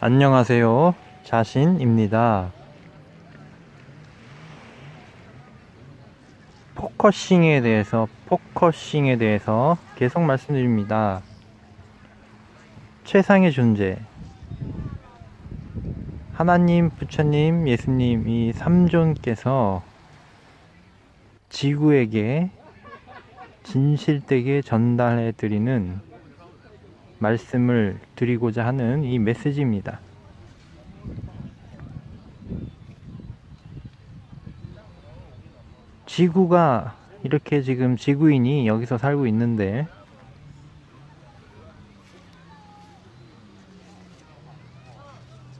안녕하세요. 자신입니다. 포커싱에 대해서 계속 말씀드립니다. 최상의 존재. 하나님, 부처님, 예수님 이 3존께서 지구에게 진실되게 전달해 드리는 말씀을 드리고자 하는 이 메시지입니다. 지구가 이렇게 지금 지구인이 여기서 살고 있는데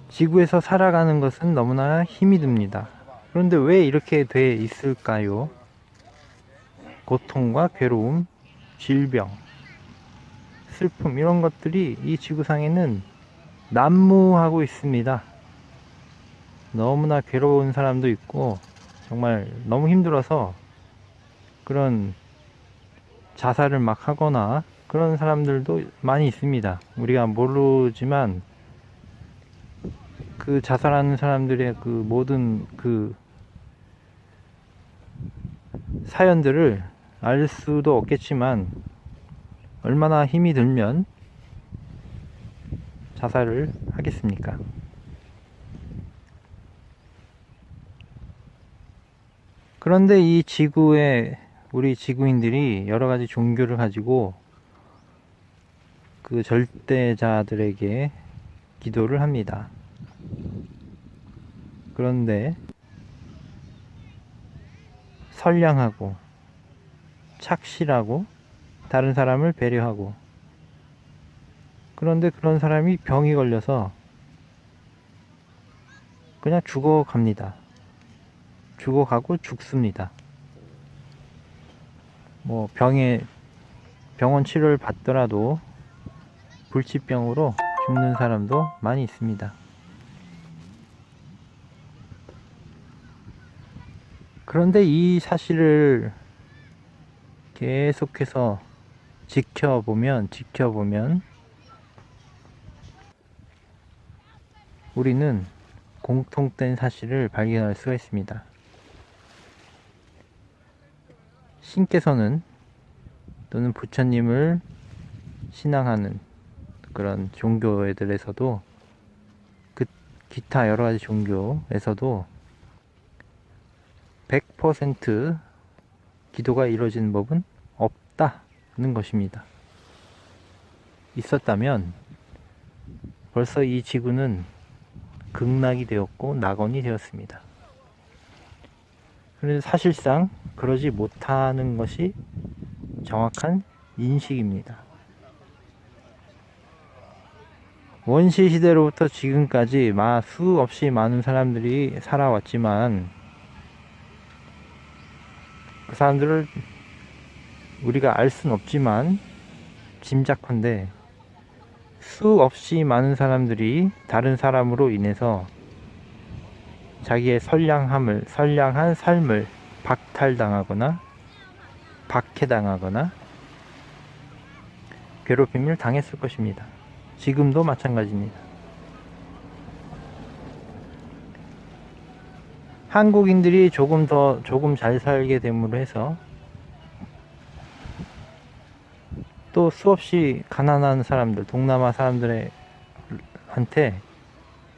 지구에서 살아가는 것은 너무나 힘이 듭니다. 그런데 왜 이렇게 돼 있을까요? 고통과 괴로움, 질병, 슬픔 이런 것들이 이 지구상에는 난무하고 있습니다. 너무나 괴로운 사람도 있고 정말 너무 힘들어서 그런 자살을 막 하거나 그런 사람들도 많이 있습니다. 우리가 모르지만 그 자살하는 사람들의 그 모든 그 사연들을 알 수도 없겠지만 얼마나 힘이 들면 자살을 하겠습니까? 그런데 이 지구에 우리 지구인들이 여러 가지 종교를 가지고 그 절대자들에게 기도를 합니다. 그런데 선량하고 착실하고 다른 사람을 배려하고 그런데 그런 사람이 병이 걸려서 그냥 죽어갑니다. 죽어가고 죽습니다. 뭐 병원 치료를 받더라도 불치병으로 죽는 사람도 많이 있습니다. 그런데 이 사실을 계속해서 지켜보면 우리는 공통된 사실을 발견할 수가 있습니다. 신께서는 또는 부처님을 신앙하는 그런 종교들에서도 그 기타 여러 가지 종교에서도 100% 기도가 이루어지는 법은 없다는 것입니다. 있었다면 벌써 이 지구는 극락이 되었고 낙원이 되었습니다. 그런데 사실상 그러지 못하는 것이 정확한 인식입니다. 원시 시대로부터 지금까지 수없이 많은 사람들이 살아왔지만 그 사람들을 우리가 알 수는 없지만 짐작컨대 수없이 많은 사람들이 다른 사람으로 인해서 자기의 선량한 삶을 박탈당하거나 박해당하거나 괴롭힘을 당했을 것입니다. 지금도 마찬가지입니다. 한국인들이 조금 잘 살게 됨으로 해서 또 수없이 가난한 사람들, 동남아 사람들한테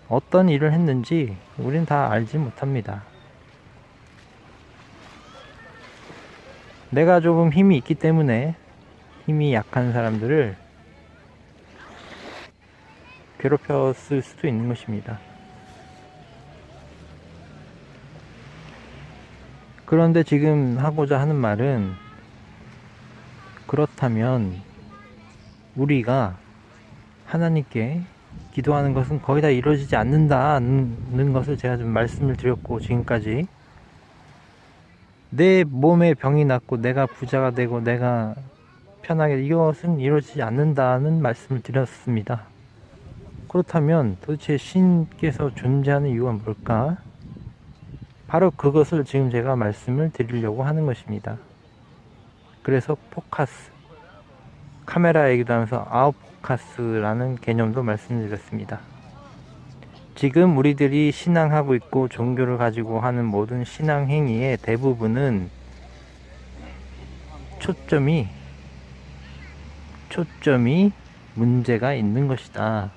어떤 일을 했는지 우린 다 알지 못합니다. 내가 조금 힘이 있기 때문에 힘이 약한 사람들을 괴롭혔을 수도 있는 것입니다. 그런데 지금 하고자 하는 말은 그렇다면 우리가 하나님께 기도하는 것은 거의 다 이루어지지 않는다는 것을 제가 좀 말씀을 드렸고 지금까지 내 몸에 병이 낫고 내가 부자가 되고 내가 편하게 이것은 이루어지지 않는다는 말씀을 드렸습니다. 그렇다면 도대체 신께서 존재하는 이유가 뭘까? 바로 그것을 지금 제가 말씀을 드리려고 하는 것입니다. 그래서 포커스, 카메라 얘기도 하면서 아웃포커스라는 개념도 말씀드렸습니다. 지금 우리들이 신앙하고 있고 종교를 가지고 하는 모든 신앙 행위의 대부분은 초점이 문제가 있는 것이다.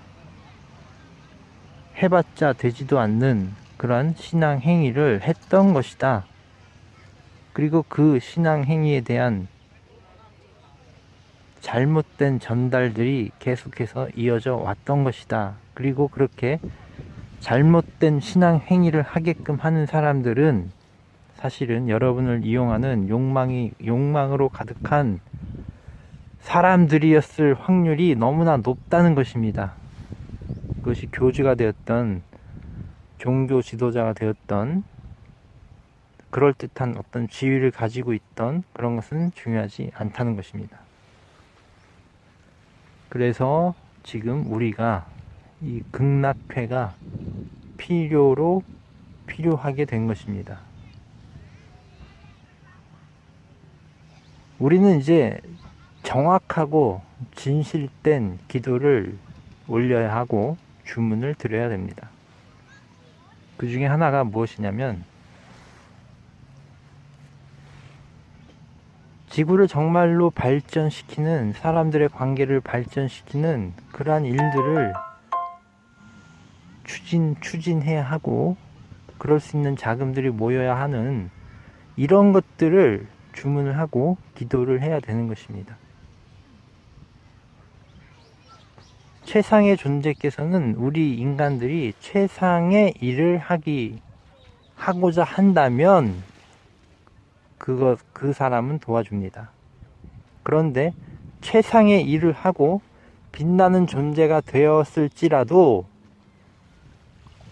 해봤자 되지도 않는 그러한 신앙 행위를 했던 것이다. 그리고 그 신앙 행위에 대한 잘못된 전달들이 계속해서 이어져 왔던 것이다. 그리고 그렇게 잘못된 신앙 행위를 하게끔 하는 사람들은 사실은 여러분을 이용하는 욕망으로 가득한 사람들이었을 확률이 너무나 높다는 것입니다. 그것이 교주가 되었던 종교 지도자가 되었던 그럴듯한 어떤 지위를 가지고 있던 그런 것은 중요하지 않다는 것입니다. 그래서 지금 우리가 이 극락회가 필요하게 된 것입니다. 우리는 이제 정확하고 진실된 기도를 올려야 하고 주문을 드려야 됩니다. 그 중에 하나가 무엇이냐면 지구를 정말로 발전시키는, 사람들의 관계를 발전시키는 그러한 일들을 추진해야 하고, 그럴 수 있는 자금들이 모여야 하는 이런 것들을 주문을 하고 기도를 해야 되는 것입니다. 최상의 존재께서는 우리 인간들이 최상의 일을 하고자 한다면 그 사람은 도와줍니다. 그런데 최상의 일을 하고 빛나는 존재가 되었을지라도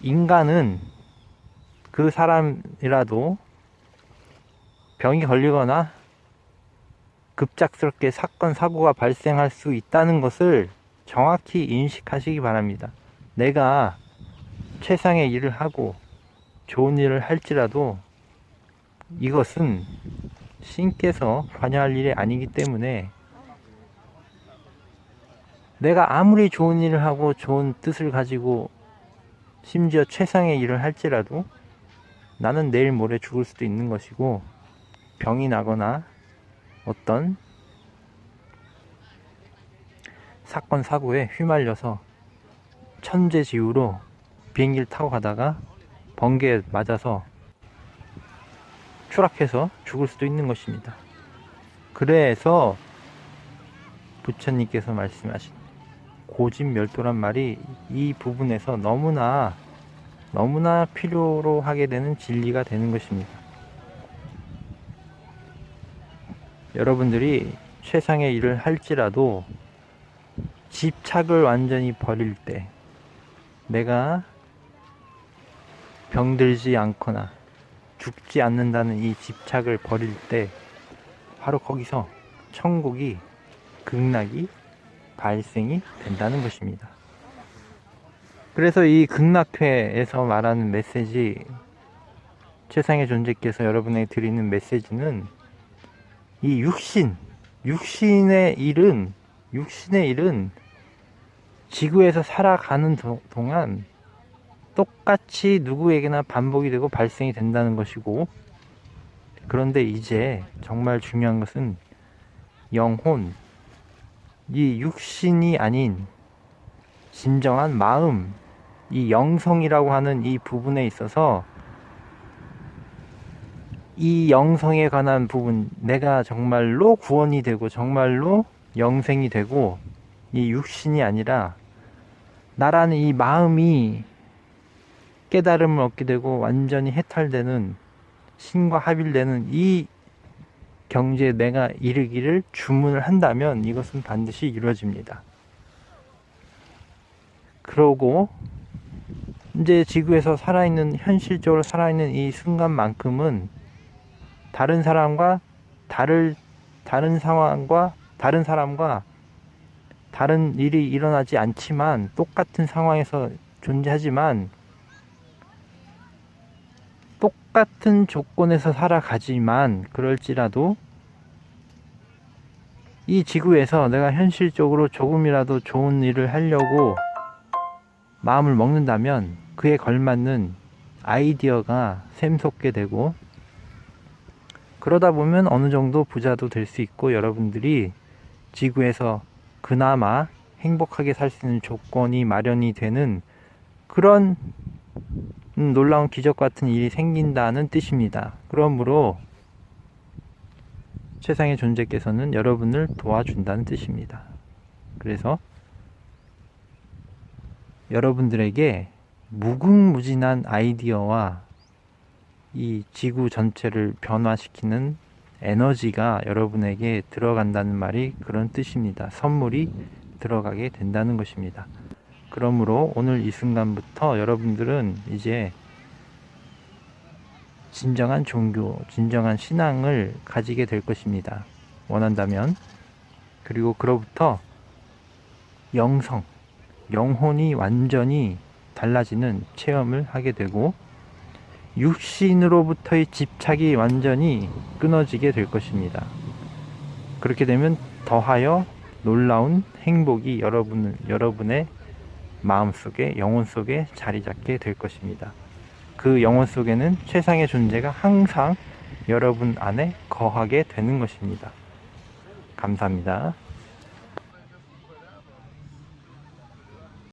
인간은 그 사람이라도 병이 걸리거나 급작스럽게 사건 사고가 발생할 수 있다는 것을 정확히 인식하시기 바랍니다. 내가 최상의 일을 하고 좋은 일을 할지라도 이것은 신께서 관여할 일이 아니기 때문에 내가 아무리 좋은 일을 하고 좋은 뜻을 가지고 심지어 최상의 일을 할지라도 나는 내일 모레 죽을 수도 있는 것이고, 병이 나거나 어떤 사건 사고에 휘말려서 천재지우로 비행기를 타고 가다가 번개에 맞아서 추락해서 죽을 수도 있는 것입니다. 그래서 부처님께서 말씀하신 고집멸도란 말이 이 부분에서 너무나 필요로 하게 되는 진리가 되는 것입니다. 여러분들이 최상의 일을 할지라도 집착을 완전히 버릴 때, 내가 병들지 않거나 죽지 않는다는 이 집착을 버릴 때 바로 거기서 천국이, 극락이 발생이 된다는 것입니다. 그래서 이 극락회에서 말하는 메시지, 최상의 존재께서 여러분에게 드리는 메시지는 이 육신의 일은 지구에서 살아가는 동안 똑같이 누구에게나 반복이 되고 발생이 된다는 것이고, 그런데 이제 정말 중요한 것은 영혼, 이 육신이 아닌 진정한 마음, 이 영성이라고 하는 이 부분에 있어서 이 영성에 관한 부분, 내가 정말로 구원이 되고 정말로 영생이 되고 이 육신이 아니라 나라는 이 마음이 깨달음을 얻게 되고 완전히 해탈되는, 신과 합일되는 이 경지에 내가 이르기를 주문을 한다면 이것은 반드시 이루어집니다. 그러고 이제 지구에서 현실적으로 살아있는 이 순간만큼은 다른 사람과 다른 일이 일어나지 않지만 똑같은 상황에서 존재하지만 똑같은 조건에서 살아가지만, 그럴지라도 이 지구에서 내가 현실적으로 조금이라도 좋은 일을 하려고 마음을 먹는다면 그에 걸맞는 아이디어가 샘솟게 되고, 그러다 보면 어느 정도 부자도 될 수 있고, 여러분들이 지구에서 그나마 행복하게 살 수 있는 조건이 마련이 되는 그런 놀라운 기적 같은 일이 생긴다는 뜻입니다. 그러므로 최상의 존재께서는 여러분을 도와준다는 뜻입니다. 그래서 여러분들에게 무궁무진한 아이디어와 이 지구 전체를 변화시키는 에너지가 여러분에게 들어간다는 말이 그런 뜻입니다. 선물이 들어가게 된다는 것입니다. 그러므로 오늘 이 순간부터 여러분들은 이제 진정한 종교, 진정한 신앙을 가지게 될 것입니다. 원한다면. 그리고 그로부터 영혼이 완전히 달라지는 체험을 하게 되고, 육신으로부터의 집착이 완전히 끊어지게 될 것입니다. 그렇게 되면 더하여 놀라운 행복이 여러분의 마음속에, 영혼 속에 자리 잡게 될 것입니다. 그 영혼 속에는 최상의 존재가 항상 여러분 안에 거하게 되는 것입니다. 감사합니다.